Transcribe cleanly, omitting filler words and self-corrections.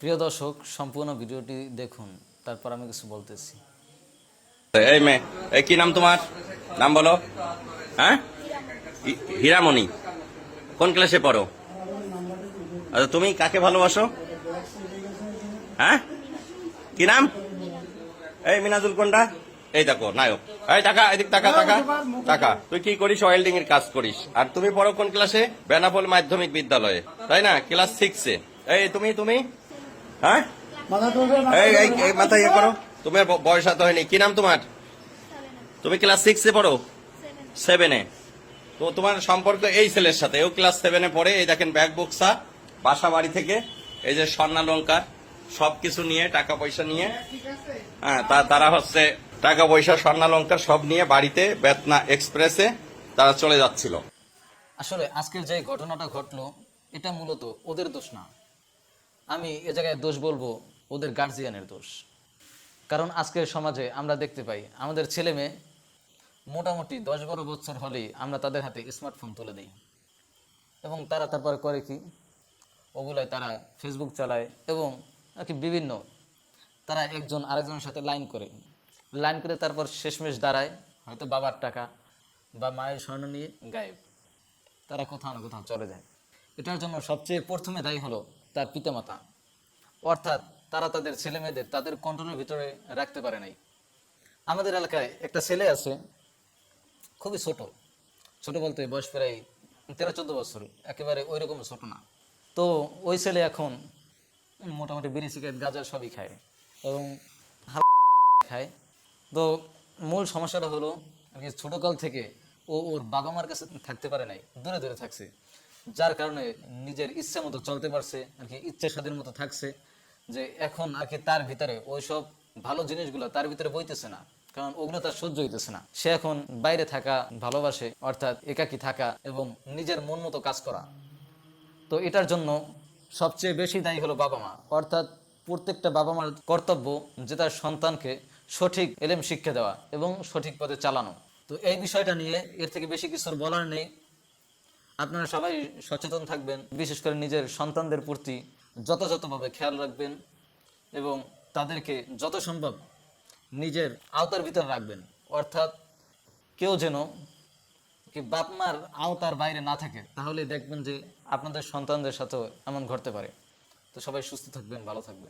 প্রিয় দর্শক, সম্পূর্ণ ভিডিওটি দেখুন, তারপর আমি কিছু বলতেছি। এই মেয়ে, এই কি নাম তোমার? নাম বলো। হ্যাঁ, হীরামণি। কোন ক্লাসে পড়ো? আচ্ছা, তুমি কাকে ভালোবাসো? হ্যাঁ, কি নাম? এই মিনাজুল কোনটা? এই দেখো নায়ক। এই টাকা, এদিক টাকা টাকা টাকা। তুই কি করিস? ওয়েল্ডিং এর কাজ করিস। আর তুমি পড়ো কোন ক্লাসে? বেনাপোল মাধ্যমিক বিদ্যালয়ে, তাই না? ক্লাস 6-এ। এই তুমি তুমি হ্যাঁ, এই এই এই মাথা ইয়ে করো। তোমার বয়স এত হয়নি। কি নাম তোমার? তুমি ক্লাস 6-এ পড়ো? 7-এ। তো তোমার সম্পর্ক এই ছেলের সাথে, ও ক্লাস 7-এ পড়ে। এই দেখেন ব্যাগ বক্সা, বাসা বাড়ি থেকে এই যে স্বর্ণালঙ্কার সবকিছু নিয়ে, টাকা পয়সা নিয়ে, হ্যাঁ তারা হচ্ছে টাকা পয়সা স্বর্ণালঙ্কার সব নিয়ে বাড়িতে বেতনা এক্সপ্রেসে তারা চলে যাচ্ছিল। আসলে আজকের যে ঘটনাটা ঘটলো, এটা মূলত ওদের দোষ না। আমি এ জায়গায় দোষ বলবো ওদের গার্জিয়ানের দোষ। কারণ আজকের সমাজে আমরা দেখতে পাই আমাদের ছেলে মেয়ে মোটামুটি 10-12 বছর হলেই আমরা তাদের হাতে স্মার্টফোন তুলে দিই, এবং তারা তারপরে করে কি, ওগুলায় তারা ফেসবুক চালায় এবং আর কি বিভিন্ন, তারা একজন আরেকজনের সাথে লাইন করে তারপর শেষমেশ দাঁড়ায় হয়তো বাবার টাকা বা মায়ের স্বর্ণ নিয়ে গায়েব, তারা কোথাও না কোথাও চলে যায়। এটার জন্য সবচেয়ে প্রথমে দায়ী হলো তার পিতামাতা, অর্থাৎ তারা তাদের ছেলে মেয়েদের তাদের কন্ট্রোলের ভিতরে রাখতে পারে নাই। আমাদের এলাকায় একটা ছেলে আছে, খুবই ছোট, ছোট বলতে বয়স প্রায় 13-14 বছর, একেবারে ওই রকম ছোট না। তো ওই ছেলে এখন মোটামুটি বিড়ি সিগারেট গাঁজা সবই খায় এবং খায়। তো মূল সমস্যাটা হলো আর কি, ছোটকাল থেকে ওর বাবা মার কাছে থাকতে পারে নাই, দূরে দূরে থাকছে, যার কারণে নিজের ইচ্ছা মতো চলতে পারছে আর কি, ইচ্ছা স্বাধীন মতো থাকছে। যে এখন আর কি তার ভিতরে ওইসব ভালো জিনিসগুলো তার ভিতরে বইতেছে না, কারণ ওগুলো তার সহ্য হইতেছে না। সে এখন বাইরে থাকা ভালোবাসে, অর্থাৎ একাকী থাকা এবং নিজের মন মতো কাজ করা। তো এটার জন্য সবচেয়ে বেশি দায়ী হলো বাবা মা, অর্থাৎ প্রত্যেকটা বাবা মার কর্তব্য যে তার সন্তানকে সঠিক এলেম শিক্ষা দেওয়া এবং সঠিক পথে চালানো। তো এই বিষয়টা নিয়ে এর থেকে বেশি কিছুর বলার নেই। আপনারা সবাই সচেতন থাকবেন, বিশেষ করে নিজের সন্তানদের প্রতি যথাযথভাবে খেয়াল রাখবেন এবং তাদেরকে যত সম্ভব নিজের আওতার ভিতরে রাখবেন, অর্থাৎ কেউ যেন কি বাপ মার আওতার বাইরে না থাকে, তাহলে দেখবেন যে আপনাদের সন্তানদের সাথেও এমন ঘটতে পারে। তো সবাই সুস্থ থাকবেন, ভালো থাকবেন।